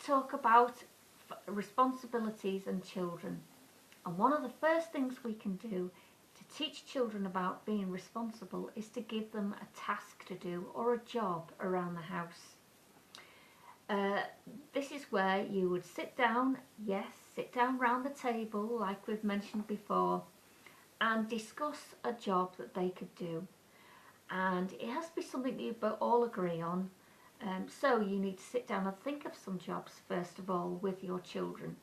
talk about responsibilities and children. And one of the first things we can do to teach children about being responsible is to give them a task to do or a job around the house. This is where you would sit down, sit down round the table like we've mentioned before, and discuss a job that they could do. And it has to be something that you all agree on. So you need to sit down and think of some jobs first of all with your children.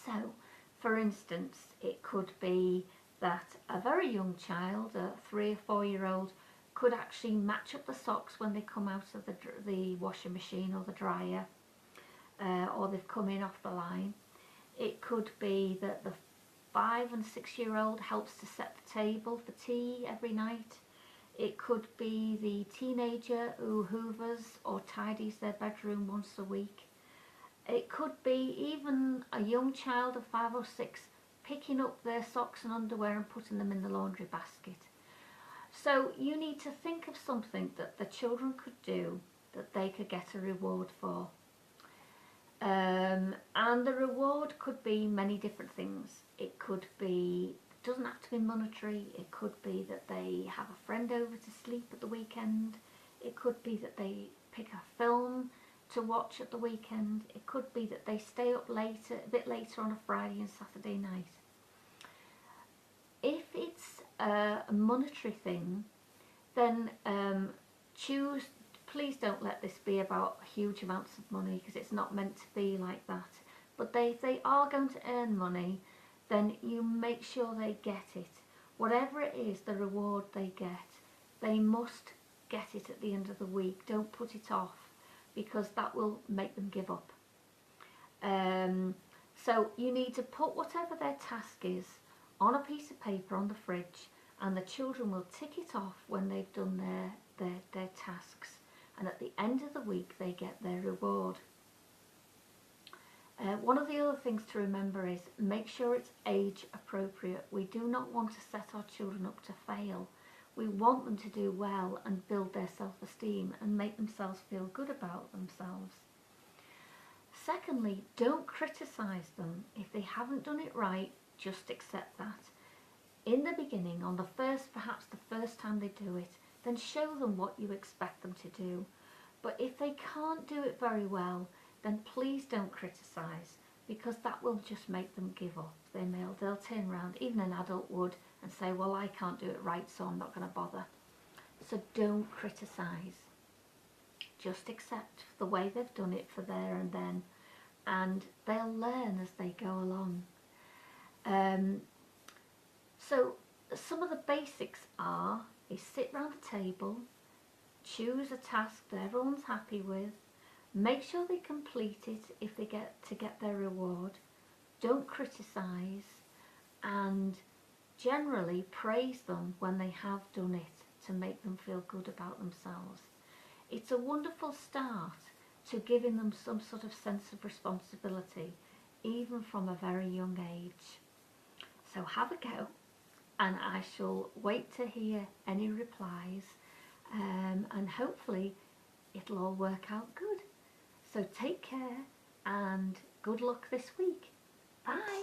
So, for instance, it could be that a very young child, a 3 or 4 year old, could actually match up the socks when they come out of the washing machine or the dryer, or they've come in off the line. It could be that the 5 and 6 year old helps to set the table for tea every night. It could be the teenager who hoovers or tidies their bedroom once a week. It could be even a young child of 5 or 6 picking up their socks and underwear and putting them in the laundry basket. So you need to think of something that the children could do that they could get a reward for. And the reward could be many different things. It could be, it doesn't have to be monetary. It could be that they have a friend over to sleep at the weekend. It could be that they pick a film to watch at the weekend. It could be that they stay up later, a bit later on a Friday and Saturday night. If it's a monetary thing, then choose, please don't let this be about huge amounts of money, because it's not meant to be like that. But if they are going to earn money, then you make sure they get it. Whatever it is, the reward they get, they must get it at the end of the week. Don't put it off, because that will make them give up. So you need to put whatever their task is on a piece of paper on the fridge, and the children will tick it off when they've done their tasks, and at the end of the week they get their reward. One of the other things to remember is make sure it's age appropriate. We do not want to set our children up to fail. We want them to do well and build their self-esteem and make themselves feel good about themselves. Secondly, don't criticise them. If they haven't done it right, just accept that. In the beginning, on perhaps the first time they do it, then show them what you expect them to do. But if they can't do it very well, then please don't criticise, because that will just make them give up. They'll turn around, even an adult would, and say, well, I can't do it right, so I'm not going to bother. So don't criticise. Just accept the way they've done it for there and then, and they'll learn as they go along. So some of the basics is sit round the table, choose a task that everyone's happy with, make sure they complete it if they get their reward, don't criticise, and generally praise them when they have done it to make them feel good about themselves. It's a wonderful start to giving them some sort of sense of responsibility, even from a very young age. So have a go, and I shall wait to hear any replies, and hopefully it'll all work out good. So take care and good luck this week. Bye.